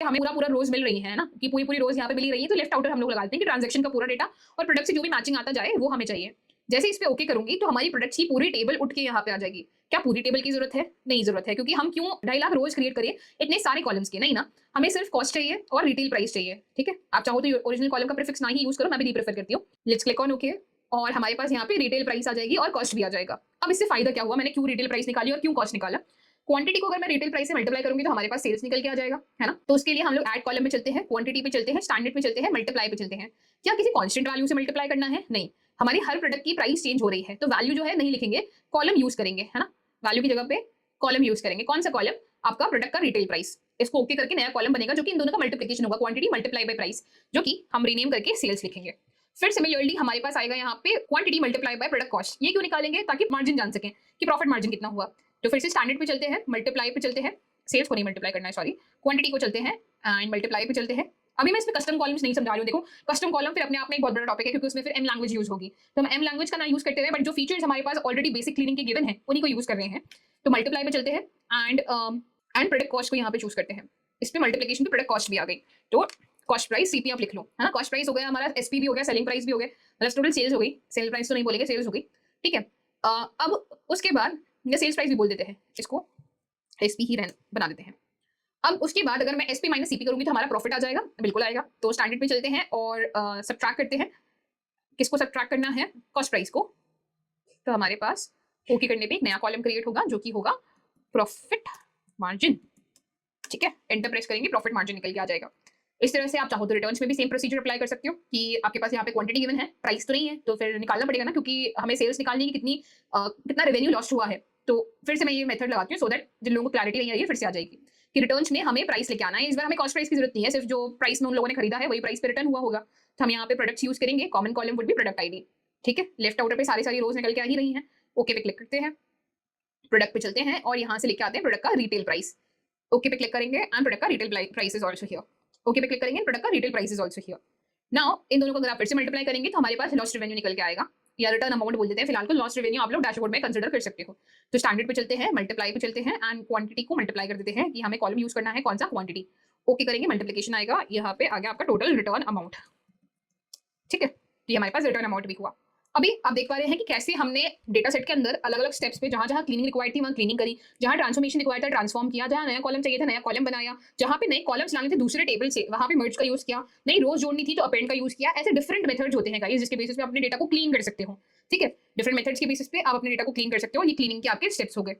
हमें पूरा पूरा रोज मिल रही है ना, कि पूरी पूरी रोज यहाँ पे मिल रही है, तो लेफ्ट आउटर हम लोग लगाते हैं कि ट्रांजैक्शन का पूरा डेटा और प्रोडक्ट से जो भी मैचिंग आता जाए वो हमें चाहिए। जैसे इस पे ओके करूंगी तो हमारी प्रोडक्ट्स की पूरी टेबल उठ के यहाँ पे आ जाएगी। क्या पूरी टेबल की जरूरत है? नहीं जरूरत है, क्योंकि हम क्यों 2.5 लाख रोज क्रिएट करें इतने सारे कॉलम्स के? नहीं ना, हमें सिर्फ कॉस्ट चाहिए और रिटेल प्राइस चाहिए। ठीक है, आप चाहो तो ओरिजिनल कॉलम का प्रीफिक्स ना ही यूज करो, मैं भी नहीं प्रेफर करती हूँ। लेट्स क्लिक ऑन ओके और हमारे पास यहाँ पे रिटेल प्राइस आ जाएगी और कॉस्ट भी आ जाएगा। अब इससे फायदा क्या हुआ, मैंने क्यों रिटेल प्राइस निकाली और क्यों कॉस्ट निकाला? क्वांटिटी को अगर मैं रिटेल प्राइस से मल्टीप्लाई करूंगी तो हमारे पास सेल्स निकल के आ जाएगा, है ना। तो उसके लिए हम लोग ऐड कॉलम में चलते हैं, क्वांटिटी पे चलते हैं, स्टैंडर्ड पे चलते हैं, मल्टीप्लाई पे चलते हैं। क्या किसी कांस्टेंट वैल्यू से मल्टीप्लाई करना है? नहीं, हमारी हर प्रोडक्ट की प्राइस चेंज हो रही है तो वैल्यू जो है नहीं लिखेंगे, कॉलम यूज करेंगे, है ना। वैल्यू की जगह पे कॉलम यूज करेंगे। कौन सा कॉलम? आपका प्रोडक्ट का रिटेल प्राइस। इसको ओके करके नया कॉलम बनेगा जो कि इन दोनों का मल्टीप्लिकेशन होगा, क्वांटिटी मल्टीप्लाई बाय प्राइस, जो कि हम रीनेम करके सेल्स लिखेंगे। फिर सिमिलरली हमारे पास आएगा यहाँ पे quantity multiply by product cost. ये क्यों निकालेंगे? ताकि मार्जिन जान सकें कि प्रॉफिट मार्जिन कितना हुआ। तो फिर से स्टैंडर्ड पे चलते हैं, मल्टीप्लाई पे चलते हैं, सेल्स को नहीं मल्टीप्लाई करना है, सॉरी, क्वांटिटी को चलते हैं एंड मल्टीप्लाई पे चलते हैं। अभी मैं इसमें कस्टम कॉलम्स नहीं समझा रही हूँ। देखो, कस्टम कॉलम फिर अपने आप में एक बहुत बड़ा टॉपिक है, क्योंकि उसमें फिर एम लैंग्वेज यूज होगी। तो हम एम लैंग्वेज का ना यूज करते हुए बट जो फीचर्स हमारे पास ऑलरेडी बेसिक क्लीनिंग के गिवन है उन्हीं को यूज कर रहे हैं। तो मल्टीप्लाई पे चलते हैं एंड प्रोडक्ट कॉस्ट को यहाँ पे चूज करते हैं। इस पे मल्टीप्लिकेशन पे प्रोडक्ट कॉस्ट भी आ गई, तो कॉस्ट प्राइस सीपी आप लिख लो, है ना। कॉस्ट प्राइस हो गया हमारा, एसपी भी हो गया, सेलिंग प्राइस भी हो गया, मतलब टोटल सेल्स हो गई। सेल प्राइस तो नहीं बोलेंगे, सेल्स हो गई, ठीक है। अब उसके बाद या सेल्स प्राइस भी बोल देते हैं, इसको एसपी ही बना देते हैं। अब उसके बाद अगर मैं एसपी माइनस सीपी करूंगी तो हमारा प्रॉफिट आ जाएगा, बिल्कुल आएगा। तो स्टैंडर्ड पे चलते हैं और सब्ट्रैक्ट करते हैं। किसको सब्ट्रैक्ट करना है? कॉस्ट प्राइस को। तो हमारे पास ओके करने पे एक नया कॉलम क्रिएट होगा जो कि होगा प्रॉफिट मार्जिन, ठीक है। एंटर प्रेस करेंगे, प्रॉफिट मार्जिन निकल के आ जाएगा। इस तरह से आप चाहो तो रिटर्न्स में भी सेम प्रोसीजर अप्लाई कर सकते हो कि आपके पास यहाँ पे क्वांटिटी गिवन है, प्राइस तो नहीं है, तो फिर निकालना पड़ेगा ना, क्योंकि हमें सेल्स निकालनी है कि कितना रेवेन्यू लॉस्ट हुआ है। तो फिर से मैं ये मेथड लगाती हूँ सो दैट जिन लोगों को क्लैरिटी नहीं आई है फिर से आ जाएगी कि रिटर्न्स में हमें प्राइस लेके आना है। इस बार हमें कॉस्ट प्राइस की जरूरत नहीं है, सिर्फ जो प्राइस में उन लोगों ने खरीदा है वही प्राइस पे रिटर्न हुआ होगा। तो हम यहाँ पे प्रोडक्ट्स यूज करेंगे, कॉमन कॉलम वुड भी प्रोडक्ट आईडी, ठीक है। लेफ्ट आउटर पे सारी रोज निकल के आ ही रही हैं। ओके पे क्लिक करते हैं, प्रोडक्ट पे चलते हैं और यहाँ से लेके आते हैं प्रोडक्ट का रिटेल प्राइस। ओके पे क्लिक करेंगे एंड प्रोडक्ट का retail price is also here. Okay पे क्लिक करेंगे, प्रोडक्ट का retail price is also here. Now in दोनों को अगर आप फिर से मल्टीप्लाई करेंगे तो हमारे पास लॉस्ट रेवेन्यू निकल के आएगा, या रिटर्न अमाउंट बोल देते हैं फिलहाल को। लॉस्ट रेवेन्यू आप लोग डैशबोर्ड में कंसीडर कर सकते हो। तो स्टैंडर्ड पे चलते हैं, मल्टीप्लाई पे चलते हैं एंड क्वांटिटी को मल्टीप्लाई कर देते हैं कि हमें कॉलम यूज करना है कौन सा, क्वांटिटी। ओके करेंगे, मल्टीप्लिकेशन आएगा, यहाँ पे आ गया आपका टोटल रिटर्न अमाउंट, ठीक है। तो ये हमारे पास रिटर्न अमाउंट भी हुआ। अभी आप देख पा रहे हैं कि कैसे हमने डेटा सेट के अंदर अलग अलग स्टेप्स पे जहां जहां क्लीनिंग रिक्वायर्ड थी वहां क्लीनिंग करी, जहां ट्रांसफॉर्मेशन रिक्वायर्ड था ट्रांसफॉर्म किया, जहां नया कॉलम चाहिए था नया कॉलम बनाया, जहां पे नए कॉलम्स लाने थे दूसरे टेबल से वहां पे मर्ज का यूज किया, नई रोज जोड़नी थी तो अपेंड का यूज किया। ऐसे डिफरेंट मेथड्स होते हैं गाइस जिसके बेसिस पे अपने डेटा को क्लीन कर सकते हो, ठीक है। डिफरेंट मेथड्स के बेसिस पे आप अपने डेटा को क्लीन कर सकते हो। ये क्लीनिंग के आपके स्टेप्स हो गए।